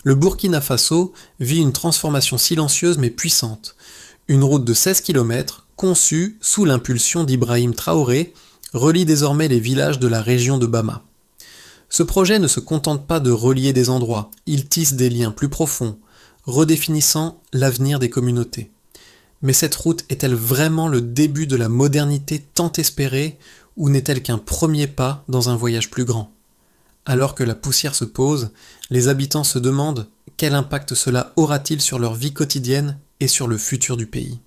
Le Burkina Faso vit une transformation silencieuse mais puissante. Une route de 16 km, conçue sous l'impulsion d'Ibrahim Traoré, relie désormais les villages de la région de Bama. Ce projet ne se contente pas de relier des endroits, il tisse des liens plus profonds, redéfinissant l'avenir des communautés. Mais cette route est-elle vraiment le début de la modernité tant espérée, ou n'est-elle qu'un premier pas dans un voyage plus grand ? Alors que la poussière se pose, les habitants se demandent quel impact cela aura-t-il sur leur vie quotidienne et sur le futur du pays.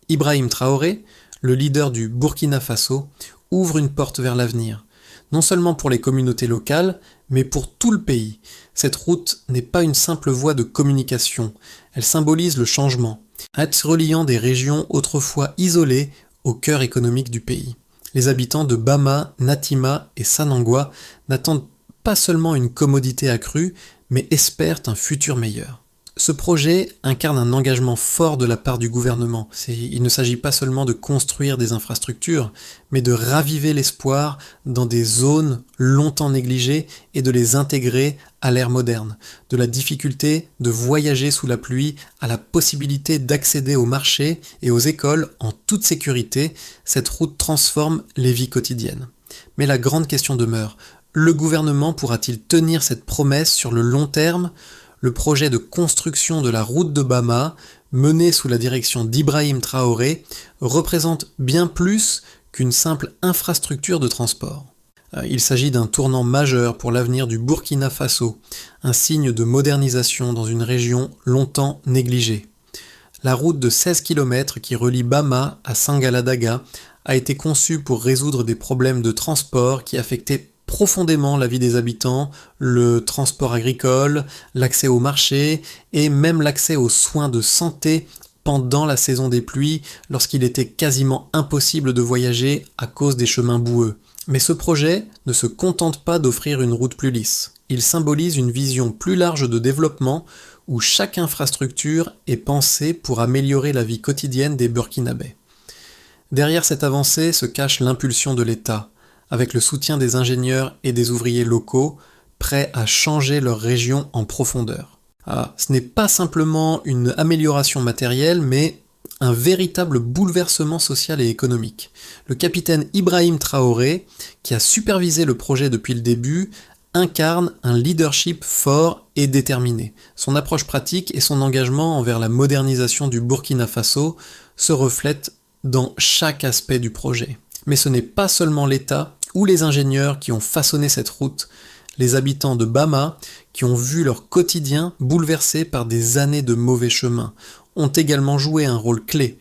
Ibrahim Traoré, le leader du Burkina Faso, ouvre une porte vers l'avenir, non seulement pour les communautés locales, mais pour tout le pays. Cette route n'est pas une simple voie de communication, elle symbolise le changement, axe reliant des régions autrefois isolées au cœur économique du pays. Les habitants de Bama, Natima et Sanangua n'attendent pas seulement une commodité accrue, mais espèrent un futur meilleur. Ce projet incarne un engagement fort de la part du gouvernement. Il ne s'agit pas seulement de construire des infrastructures, mais de raviver l'espoir dans des zones longtemps négligées et de les intégrer à l'ère moderne. De la difficulté de voyager sous la pluie à la possibilité d'accéder aux marchés et aux écoles en toute sécurité, cette route transforme les vies quotidiennes. Mais la grande question demeure, le gouvernement pourra-t-il tenir cette promesse sur le long terme ? Le projet de construction de la route de Bama, mené sous la direction d'Ibrahim Traoré, représente bien plus qu'une simple infrastructure de transport. Il s'agit d'un tournant majeur pour l'avenir du Burkina Faso, un signe de modernisation dans une région longtemps négligée. La route de 16 km qui relie Bama à Sangaladaga a été conçue pour résoudre des problèmes de transport qui affectaient profondément la vie des habitants, le transport agricole, l'accès au marché et même l'accès aux soins de santé pendant la saison des pluies, lorsqu'il était quasiment impossible de voyager à cause des chemins boueux. Mais ce projet ne se contente pas d'offrir une route plus lisse. Il symbolise une vision plus large de développement où chaque infrastructure est pensée pour améliorer la vie quotidienne des Burkinabés. Derrière cette avancée se cache l'impulsion de l'État, avec le soutien des ingénieurs et des ouvriers locaux, prêts à changer leur région en profondeur. Ce n'est pas simplement une amélioration matérielle, mais un véritable bouleversement social et économique. Le capitaine Ibrahim Traoré, qui a supervisé le projet depuis le début, incarne un leadership fort et déterminé. Son approche pratique et son engagement envers la modernisation du Burkina Faso se reflètent dans chaque aspect du projet. Mais ce n'est pas seulement l'État ou les ingénieurs qui ont façonné cette route, les habitants de Bama, qui ont vu leur quotidien bouleversé par des années de mauvais chemins, ont également joué un rôle clé.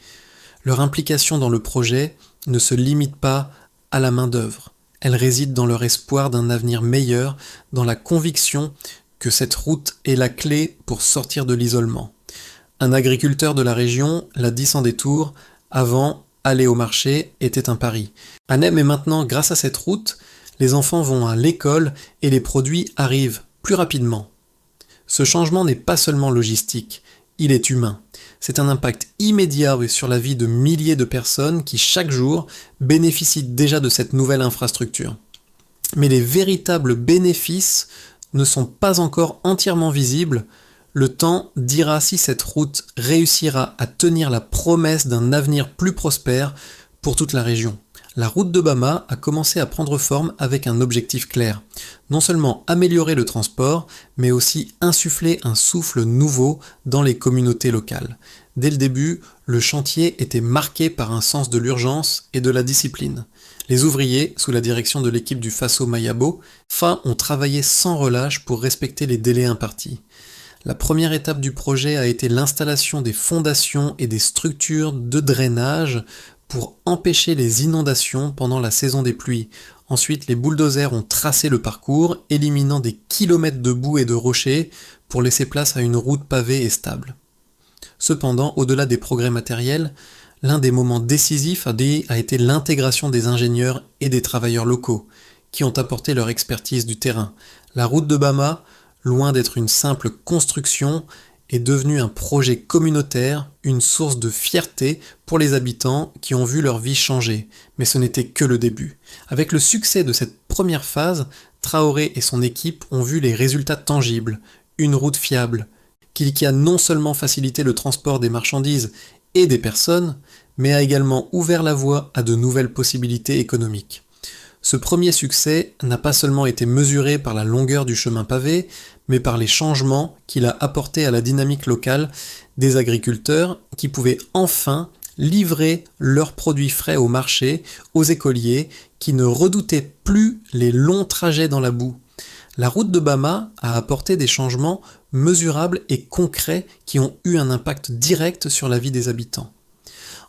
Leur implication dans le projet ne se limite pas à la main-d'œuvre. Elle réside dans leur espoir d'un avenir meilleur, dans la conviction que cette route est la clé pour sortir de l'isolement. Un agriculteur de la région l'a dit sans détour, avant, aller au marché était un pari. À Nem et maintenant, grâce à cette route, les enfants vont à l'école et les produits arrivent plus rapidement. Ce changement n'est pas seulement logistique, il est humain. C'est un impact immédiat sur la vie de milliers de personnes qui, chaque jour, bénéficient déjà de cette nouvelle infrastructure. Mais les véritables bénéfices ne sont pas encore entièrement visibles. Le temps dira si cette route réussira à tenir la promesse d'un avenir plus prospère pour toute la région. La route de Bama a commencé à prendre forme avec un objectif clair. Non seulement améliorer le transport, mais aussi insuffler un souffle nouveau dans les communautés locales. Dès le début, le chantier était marqué par un sens de l'urgence et de la discipline. Les ouvriers, sous la direction de l'équipe du Faso Mayabo, ont travaillé sans relâche pour respecter les délais impartis. La première étape du projet a été l'installation des fondations et des structures de drainage pour empêcher les inondations pendant la saison des pluies. Ensuite, les bulldozers ont tracé le parcours, éliminant des kilomètres de boue et de rochers pour laisser place à une route pavée et stable. Cependant, au-delà des progrès matériels, l'un des moments décisifs a été l'intégration des ingénieurs et des travailleurs locaux, qui ont apporté leur expertise du terrain. La route de Bama, loin d'être une simple construction, est devenue un projet communautaire, une source de fierté pour les habitants qui ont vu leur vie changer. Mais ce n'était que le début. Avec le succès de cette première phase, Traoré et son équipe ont vu les résultats tangibles. une route fiable, qui a non seulement facilité le transport des marchandises et des personnes, mais a également ouvert la voie à de nouvelles possibilités économiques. Ce premier succès n'a pas seulement été mesuré par la longueur du chemin pavé, mais par les changements qu'il a apportés à la dynamique locale des agriculteurs qui pouvaient enfin livrer leurs produits frais au marché, aux écoliers, qui ne redoutaient plus les longs trajets dans la boue. La route de Bama a apporté des changements mesurables et concrets qui ont eu un impact direct sur la vie des habitants.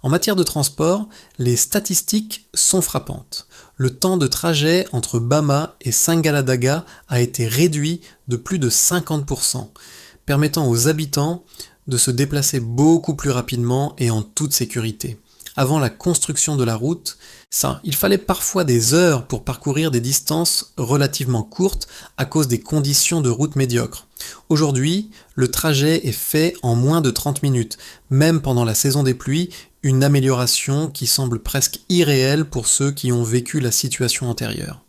En matière de transport, les statistiques sont frappantes. Le temps de trajet entre Bama et Sangaladaga a été réduit de plus de 50%, permettant aux habitants de se déplacer beaucoup plus rapidement et en toute sécurité. Avant la construction de la route, il fallait parfois des heures pour parcourir des distances relativement courtes à cause des conditions de route médiocres. Aujourd'hui, le trajet est fait en moins de 30 minutes, même pendant la saison des pluies, une amélioration qui semble presque irréelle pour ceux qui ont vécu la situation antérieure.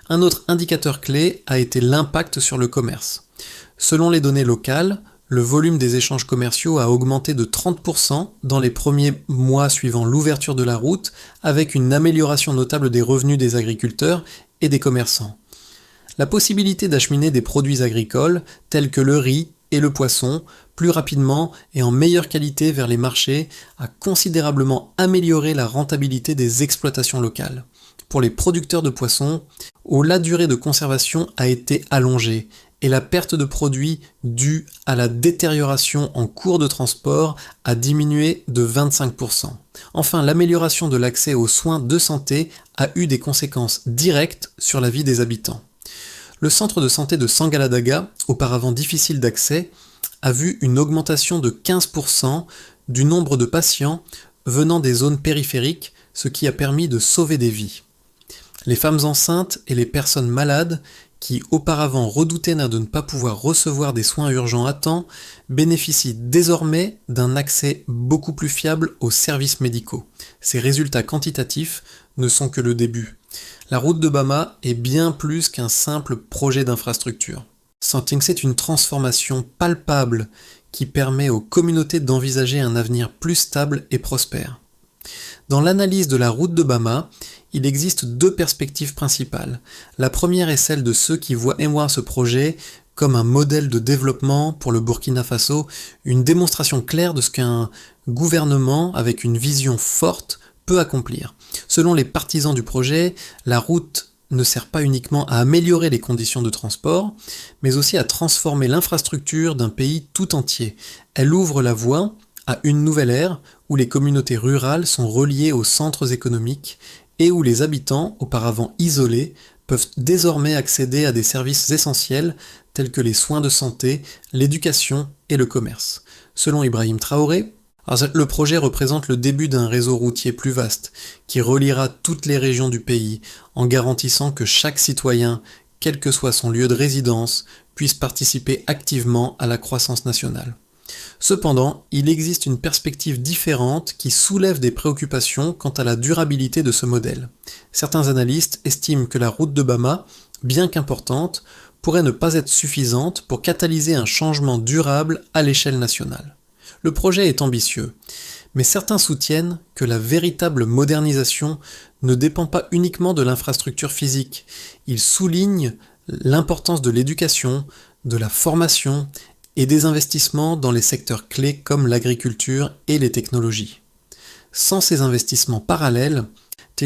Un autre indicateur clé a été l'impact sur le commerce. Selon les données locales, le volume des échanges commerciaux a augmenté de 30% dans les premiers mois suivant l'ouverture de la route, avec une amélioration notable des revenus des agriculteurs et des commerçants. La possibilité d'acheminer des produits agricoles, tels que le riz et le poisson, plus rapidement et en meilleure qualité vers les marchés, a considérablement amélioré la rentabilité des exploitations locales. Pour les producteurs de poissons, la durée de conservation a été allongée et la perte de produits due à la détérioration en cours de transport a diminué de 25%. Enfin, l'amélioration de l'accès aux soins de santé a eu des conséquences directes sur la vie des habitants. Le centre de santé de Sangaladaga, auparavant difficile d'accès, a vu une augmentation de 15% du nombre de patients venant des zones périphériques, ce qui a permis de sauver des vies. Les femmes enceintes et les personnes malades qui auparavant redoutaient de ne pas pouvoir recevoir des soins urgents à temps, bénéficient désormais d'un accès beaucoup plus fiable aux services médicaux. Ces résultats quantitatifs ne sont que le début. La route de Bama est bien plus qu'un simple projet d'infrastructure. C'est une transformation palpable qui permet aux communautés d'envisager un avenir plus stable et prospère. Dans l'analyse de la route de Bama, il existe deux perspectives principales. La première est celle de ceux qui voient ce projet comme un modèle de développement pour le Burkina Faso, une démonstration claire de ce qu'un gouvernement avec une vision forte peut accomplir. Selon les partisans du projet, la route ne sert pas uniquement à améliorer les conditions de transport, mais aussi à transformer l'infrastructure d'un pays tout entier. Elle ouvre la voie à une nouvelle ère où les communautés rurales sont reliées aux centres économiques et où les habitants, auparavant isolés, peuvent désormais accéder à des services essentiels tels que les soins de santé, l'éducation et le commerce. Selon Ibrahim Traoré, le projet représente le début d'un réseau routier plus vaste, qui reliera toutes les régions du pays, en garantissant que chaque citoyen, quel que soit son lieu de résidence, puisse participer activement à la croissance nationale. Cependant, il existe une perspective différente qui soulève des préoccupations quant à la durabilité de ce modèle. Certains analystes estiment que la route de Bama, bien qu'importante, pourrait ne pas être suffisante pour catalyser un changement durable à l'échelle nationale. Le projet est ambitieux, mais certains soutiennent que la véritable modernisation ne dépend pas uniquement de l'infrastructure physique. Ils soulignent l'importance de l'éducation, de la formation et des investissements dans les secteurs clés comme l'agriculture et les technologies. Sans ces investissements parallèles,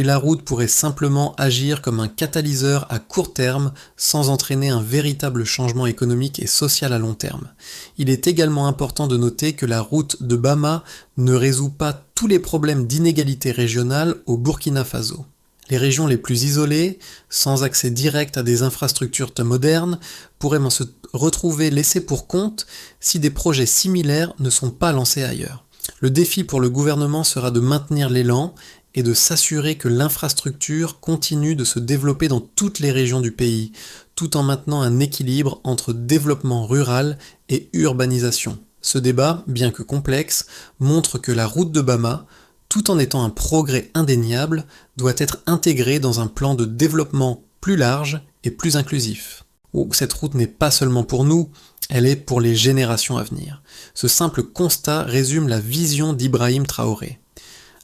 la route pourrait simplement agir comme un catalyseur à court terme sans entraîner un véritable changement économique et social à long terme. Il est également important de noter que la route de Bama ne résout pas tous les problèmes d'inégalité régionale au Burkina Faso. Les régions les plus isolées, sans accès direct à des infrastructures modernes, pourraient se retrouver laissées pour compte si des projets similaires ne sont pas lancés ailleurs. Le défi pour le gouvernement sera de maintenir l'élan et de s'assurer que l'infrastructure continue de se développer dans toutes les régions du pays, tout en maintenant un équilibre entre développement rural et urbanisation. Ce débat, bien que complexe, montre que la route de Bama, tout en étant un progrès indéniable, doit être intégrée dans un plan de développement plus large et plus inclusif. Oh, cette route n'est pas seulement pour nous, elle est pour les générations à venir. Ce simple constat résume la vision d'Ibrahim Traoré.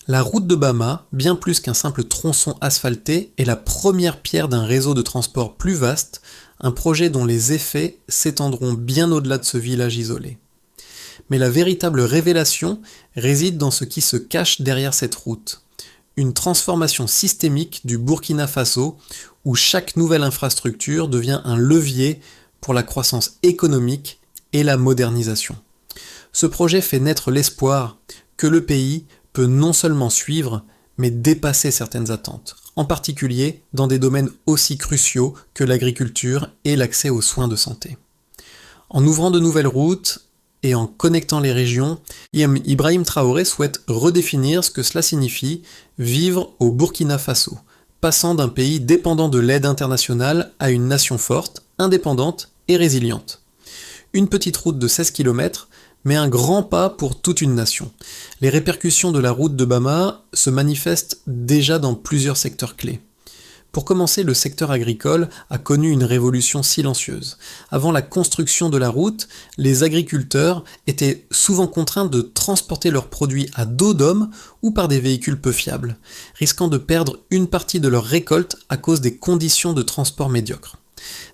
La route de Bama, bien plus qu'un simple tronçon asphalté, est la première pierre d'un réseau de transport plus vaste, un projet dont les effets s'étendront bien au-delà de ce village isolé. Mais la véritable révélation réside dans ce qui se cache derrière cette route. Une transformation systémique du Burkina Faso, où chaque nouvelle infrastructure devient un levier pour la croissance économique et la modernisation. Ce projet fait naître l'espoir que le pays peut non seulement suivre, mais dépasser certaines attentes, en particulier dans des domaines aussi cruciaux que l'agriculture et l'accès aux soins de santé. En ouvrant de nouvelles routes et en connectant les régions, Ibrahim Traoré souhaite redéfinir ce que cela signifie vivre au Burkina Faso, passant d'un pays dépendant de l'aide internationale à une nation forte, indépendante et résiliente. Une petite route de 16 km, mais un grand pas pour toute une nation. Les répercussions de la route de Bama se manifestent déjà dans plusieurs secteurs clés. Pour commencer, le secteur agricole a connu une révolution silencieuse. Avant la construction de la route, les agriculteurs étaient souvent contraints de transporter leurs produits à dos d'homme ou par des véhicules peu fiables, risquant de perdre une partie de leur récolte à cause des conditions de transport médiocres.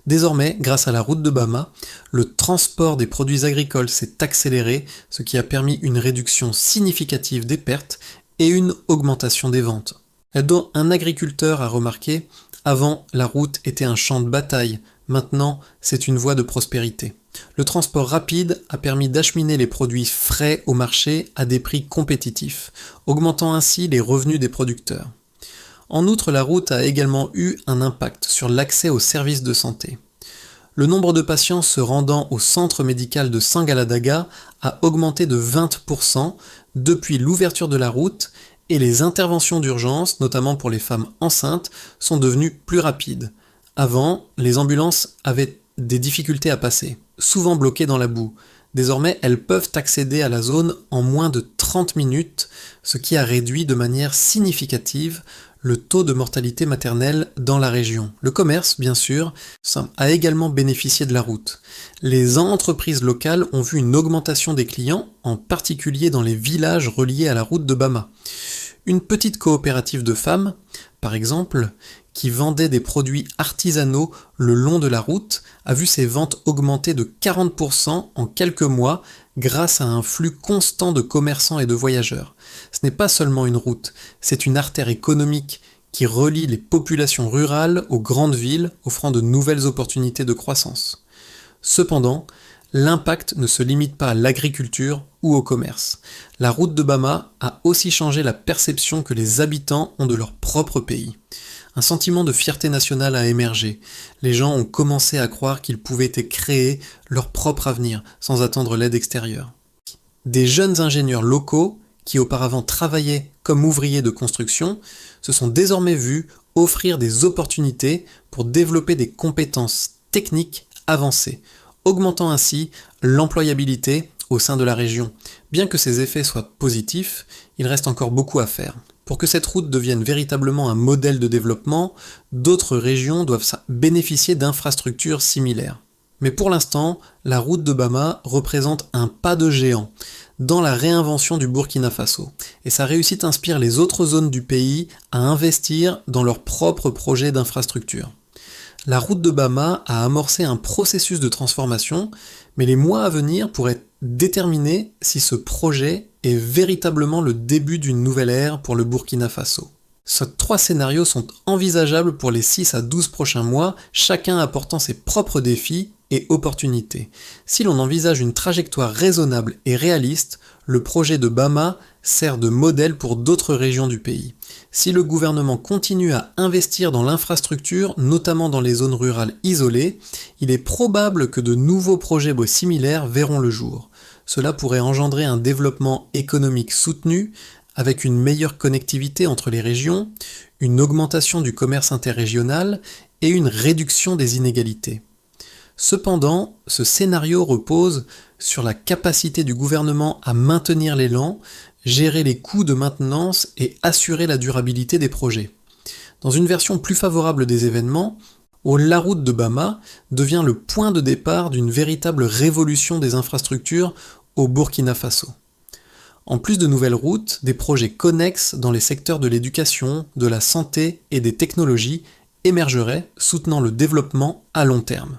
Désormais, grâce à la route de Bama, le transport des produits agricoles s'est accéléré, ce qui a permis une réduction significative des pertes et une augmentation des ventes. Dont un agriculteur a remarqué, avant la route était un champ de bataille, maintenant c'est une voie de prospérité. Le transport rapide a permis d'acheminer les produits frais au marché à des prix compétitifs, augmentant ainsi les revenus des producteurs. En outre, la route a également eu un impact sur l'accès aux services de santé. Le nombre de patients se rendant au centre médical de Sangaladaga a augmenté de 20% depuis l'ouverture de la route et les interventions d'urgence, notamment pour les femmes enceintes, sont devenues plus rapides. Avant, les ambulances avaient des difficultés à passer, souvent bloquées dans la boue. Désormais, elles peuvent accéder à la zone en moins de 30 minutes, ce qui a réduit de manière significative le taux de mortalité maternelle dans la région. Le commerce, bien sûr, a également bénéficié de la route. Les entreprises locales ont vu une augmentation des clients, en particulier dans les villages reliés à la route de Bama. Une petite coopérative de femmes, par exemple, qui vendait des produits artisanaux le long de la route, a vu ses ventes augmenter de 40% en quelques mois grâce à un flux constant de commerçants et de voyageurs. Ce n'est pas seulement une route, c'est une artère économique qui relie les populations rurales aux grandes villes, offrant de nouvelles opportunités de croissance. Cependant, l'impact ne se limite pas à l'agriculture ou au commerce. La route de Bama a aussi changé la perception que les habitants ont de leur propre pays. Un sentiment de fierté nationale a émergé. Les gens ont commencé à croire qu'ils pouvaient créer leur propre avenir sans attendre l'aide extérieure. Des jeunes ingénieurs locaux, qui auparavant travaillaient comme ouvriers de construction, se sont désormais vus offrir des opportunités pour développer des compétences techniques avancées, augmentant ainsi l'employabilité au sein de la région. Bien que ces effets soient positifs, il reste encore beaucoup à faire. Pour que cette route devienne véritablement un modèle de développement, d'autres régions doivent bénéficier d'infrastructures similaires. Mais pour l'instant, la route de Bama représente un pas de géant dans la réinvention du Burkina Faso. Et sa réussite inspire les autres zones du pays à investir dans leurs propres projets d'infrastructure. La route de Bama a amorcé un processus de transformation, mais les mois à venir pourraient déterminer si ce projet est véritablement le début d'une nouvelle ère pour le Burkina Faso. Ces 3 scénarios sont envisageables pour les 6 à 12 prochains mois, chacun apportant ses propres défis et opportunités. Si l'on envisage une trajectoire raisonnable et réaliste, le projet de Bama sert de modèle pour d'autres régions du pays. Si le gouvernement continue à investir dans l'infrastructure, notamment dans les zones rurales isolées, il est probable que de nouveaux projets similaires verront le jour. Cela pourrait engendrer un développement économique soutenu, avec une meilleure connectivité entre les régions, une augmentation du commerce interrégional et une réduction des inégalités. Cependant, ce scénario repose sur la capacité du gouvernement à maintenir l'élan, gérer les coûts de maintenance et assurer la durabilité des projets. Dans une version plus favorable des événements, La route de Bama devient le point de départ d'une véritable révolution des infrastructures au Burkina Faso. En plus de nouvelles routes, des projets connexes dans les secteurs de l'éducation, de la santé et des technologies émergeraient, soutenant le développement à long terme.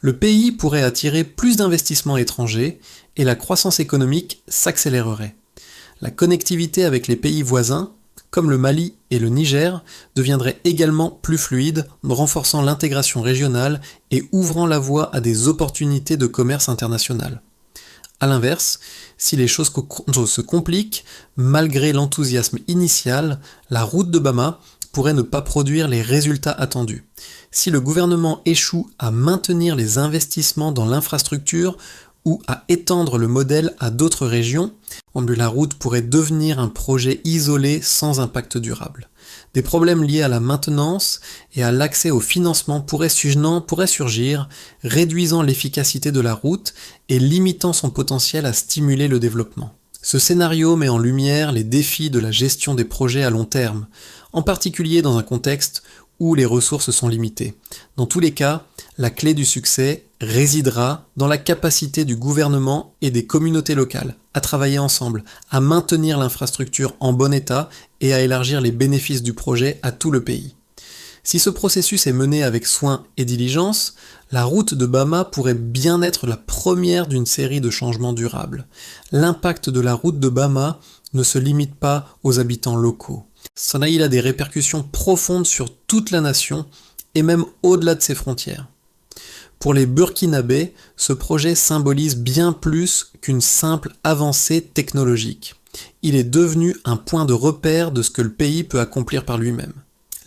Le pays pourrait attirer plus d'investissements étrangers et la croissance économique s'accélérerait. La connectivité avec les pays voisins, comme le Mali et le Niger, deviendrait également plus fluide, renforçant l'intégration régionale et ouvrant la voie à des opportunités de commerce international. A l'inverse, si les choses se compliquent, malgré l'enthousiasme initial, la route de Bama pourrait ne pas produire les résultats attendus. Si le gouvernement échoue à maintenir les investissements dans l'infrastructure ou à étendre le modèle à d'autres régions, la route pourrait devenir un projet isolé sans impact durable. Des problèmes liés à la maintenance et à l'accès au financement pourraient surgir, réduisant l'efficacité de la route et limitant son potentiel à stimuler le développement. Ce scénario met en lumière les défis de la gestion des projets à long terme, en particulier dans un contexte où les ressources sont limitées. Dans tous les cas, la clé du succès résidera dans la capacité du gouvernement et des communautés locales à travailler ensemble, à maintenir l'infrastructure en bon état et à élargir les bénéfices du projet à tout le pays. Si ce processus est mené avec soin et diligence, la route de Bama pourrait bien être la première d'une série de changements durables. L'impact de la route de Bama ne se limite pas aux habitants locaux. Il a des répercussions profondes sur toute la nation et même au-delà de ses frontières. Pour les Burkinabés, ce projet symbolise bien plus qu'une simple avancée technologique. Il est devenu un point de repère de ce que le pays peut accomplir par lui-même.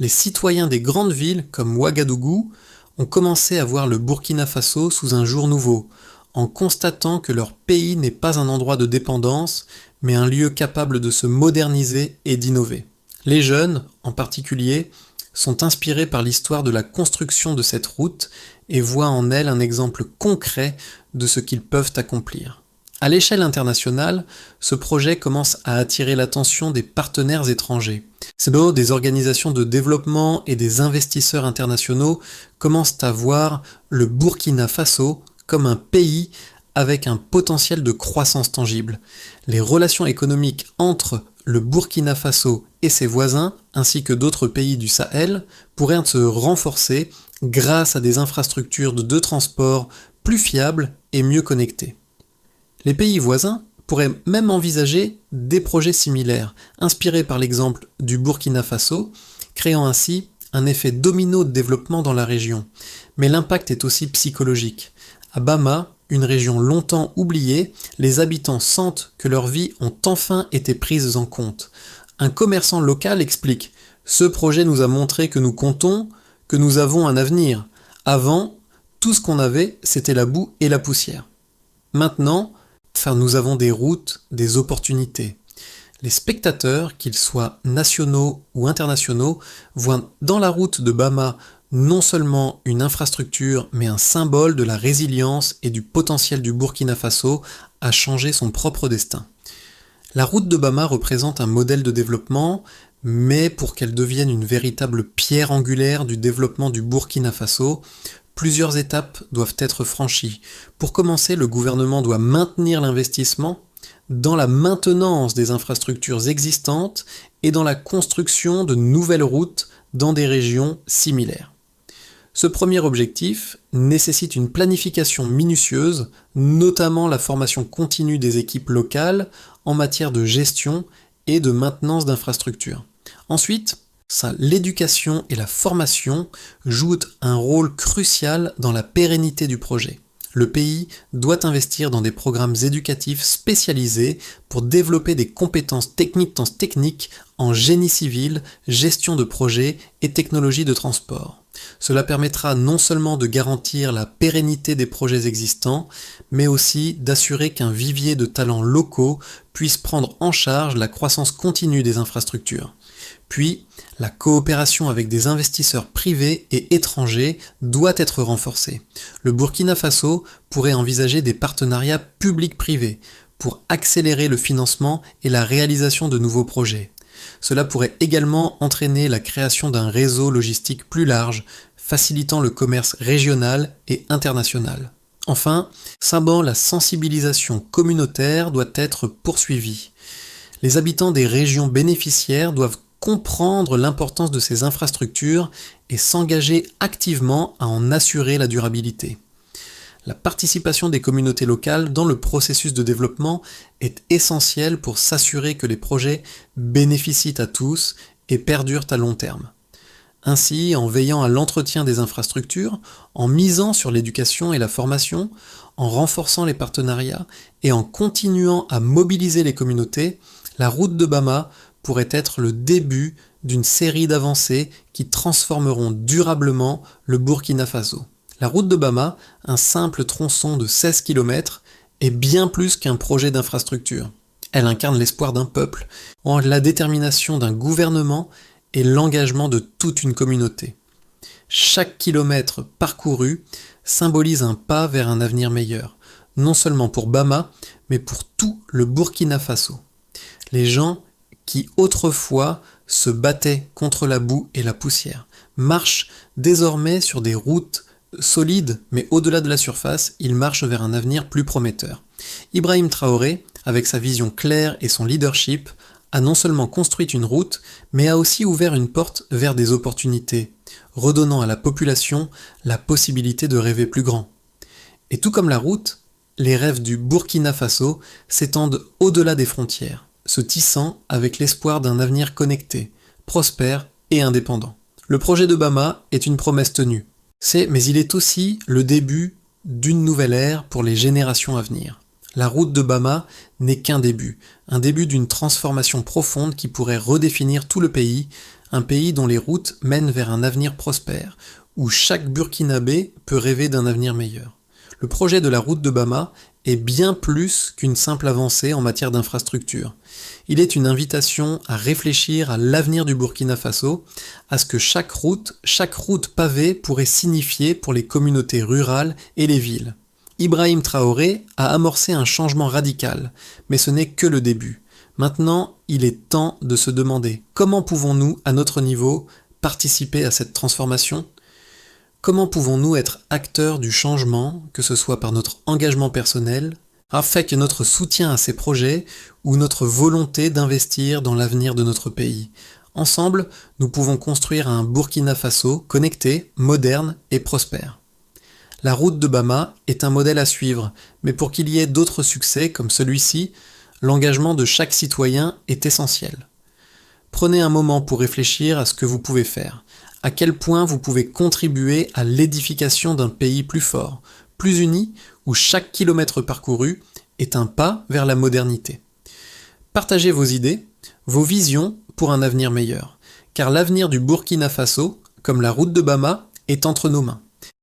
Les citoyens des grandes villes comme Ouagadougou ont commencé à voir le Burkina Faso sous un jour nouveau, en constatant que leur pays n'est pas un endroit de dépendance, mais un lieu capable de se moderniser et d'innover. Les jeunes, en particulier, sont inspirés par l'histoire de la construction de cette route et voient en elle un exemple concret de ce qu'ils peuvent accomplir. À l'échelle internationale, ce projet commence à attirer l'attention des partenaires étrangers. Des organisations de développement et des investisseurs internationaux commencent à voir le Burkina Faso comme un pays avec un potentiel de croissance tangible. Les relations économiques entre le Burkina Faso et ses voisins, ainsi que d'autres pays du Sahel, pourraient se renforcer grâce à des infrastructures de transport plus fiables et mieux connectées. Les pays voisins pourraient même envisager des projets similaires, inspirés par l'exemple du Burkina Faso, créant ainsi un effet domino de développement dans la région. Mais l'impact est aussi psychologique. À Bama, une région longtemps oubliée, les habitants sentent que leurs vies ont enfin été prises en compte. Un commerçant local explique « Ce projet nous a montré que nous comptons, que nous avons un avenir. Avant, tout ce qu'on avait, c'était la boue et la poussière. Maintenant, nous avons des routes, des opportunités. » Les spectateurs, qu'ils soient nationaux ou internationaux, voient dans la route de Bama non seulement une infrastructure, mais un symbole de la résilience et du potentiel du Burkina Faso à changer son propre destin. La route de Bama représente un modèle de développement, mais pour qu'elle devienne une véritable pierre angulaire du développement du Burkina Faso, plusieurs étapes doivent être franchies. Pour commencer, le gouvernement doit maintenir l'investissement dans la maintenance des infrastructures existantes et dans la construction de nouvelles routes dans des régions similaires. Ce premier objectif nécessite une planification minutieuse, notamment la formation continue des équipes locales en matière de gestion et de maintenance d'infrastructures. Ensuite, l'éducation et la formation jouent un rôle crucial dans la pérennité du projet. Le pays doit investir dans des programmes éducatifs spécialisés pour développer des compétences techniques en génie civil, gestion de projets et technologie de transport. Cela permettra non seulement de garantir la pérennité des projets existants, mais aussi d'assurer qu'un vivier de talents locaux puisse prendre en charge la croissance continue des infrastructures. Puis, la coopération avec des investisseurs privés et étrangers doit être renforcée. Le Burkina Faso pourrait envisager des partenariats publics-privés pour accélérer le financement et la réalisation de nouveaux projets. Cela pourrait également entraîner la création d'un réseau logistique plus large, facilitant le commerce régional et international. Enfin, Saban, la sensibilisation communautaire doit être poursuivie. Les habitants des régions bénéficiaires doivent comprendre l'importance de ces infrastructures et s'engager activement à en assurer la durabilité. La participation des communautés locales dans le processus de développement est essentielle pour s'assurer que les projets bénéficient à tous et perdurent à long terme. Ainsi, en veillant à l'entretien des infrastructures, en misant sur l'éducation et la formation, en renforçant les partenariats et en continuant à mobiliser les communautés, la route de Bama pourrait être le début d'une série d'avancées qui transformeront durablement le Burkina Faso. La route de Bama, un simple tronçon de 16 km, est bien plus qu'un projet d'infrastructure. Elle incarne l'espoir d'un peuple, la détermination d'un gouvernement et l'engagement de toute une communauté. Chaque kilomètre parcouru symbolise un pas vers un avenir meilleur, non seulement pour Bama, mais pour tout le Burkina Faso. Les gens qui autrefois se battaient contre la boue et la poussière marchent désormais sur des routes solides, mais au-delà de la surface, ils marchent vers un avenir plus prometteur. Ibrahim Traoré, avec sa vision claire et son leadership, a non seulement construit une route, mais a aussi ouvert une porte vers des opportunités, redonnant à la population la possibilité de rêver plus grand. Et tout comme la route, les rêves du Burkina Faso s'étendent au-delà des frontières, se tissant avec l'espoir d'un avenir connecté, prospère et indépendant. Le projet de Bama est une promesse tenue, mais il est aussi le début d'une nouvelle ère pour les générations à venir. La route de Bama n'est qu'un début, un début d'une transformation profonde qui pourrait redéfinir tout le pays, un pays dont les routes mènent vers un avenir prospère, où chaque Burkinabé peut rêver d'un avenir meilleur. Le projet de la route de Bama est bien plus qu'une simple avancée en matière d'infrastructure. Il est une invitation à réfléchir à l'avenir du Burkina Faso, à ce que chaque route pavée pourrait signifier pour les communautés rurales et les villes. Ibrahim Traoré a amorcé un changement radical, mais ce n'est que le début. Maintenant, il est temps de se demander comment pouvons-nous, à notre niveau, participer à cette transformation ? Comment pouvons-nous être acteurs du changement, que ce soit par notre engagement personnel, afin que notre soutien à ces projets ou notre volonté d'investir dans l'avenir de notre pays ? Ensemble, nous pouvons construire un Burkina Faso connecté, moderne et prospère. La route de Bama est un modèle à suivre, mais pour qu'il y ait d'autres succès comme celui-ci, l'engagement de chaque citoyen est essentiel. Prenez un moment pour réfléchir à ce que vous pouvez faire, à quel point vous pouvez contribuer à l'édification d'un pays plus fort, plus uni, où chaque kilomètre parcouru est un pas vers la modernité. Partagez vos idées, vos visions pour un avenir meilleur, car l'avenir du Burkina Faso, comme la route de Bama, est entre nos mains.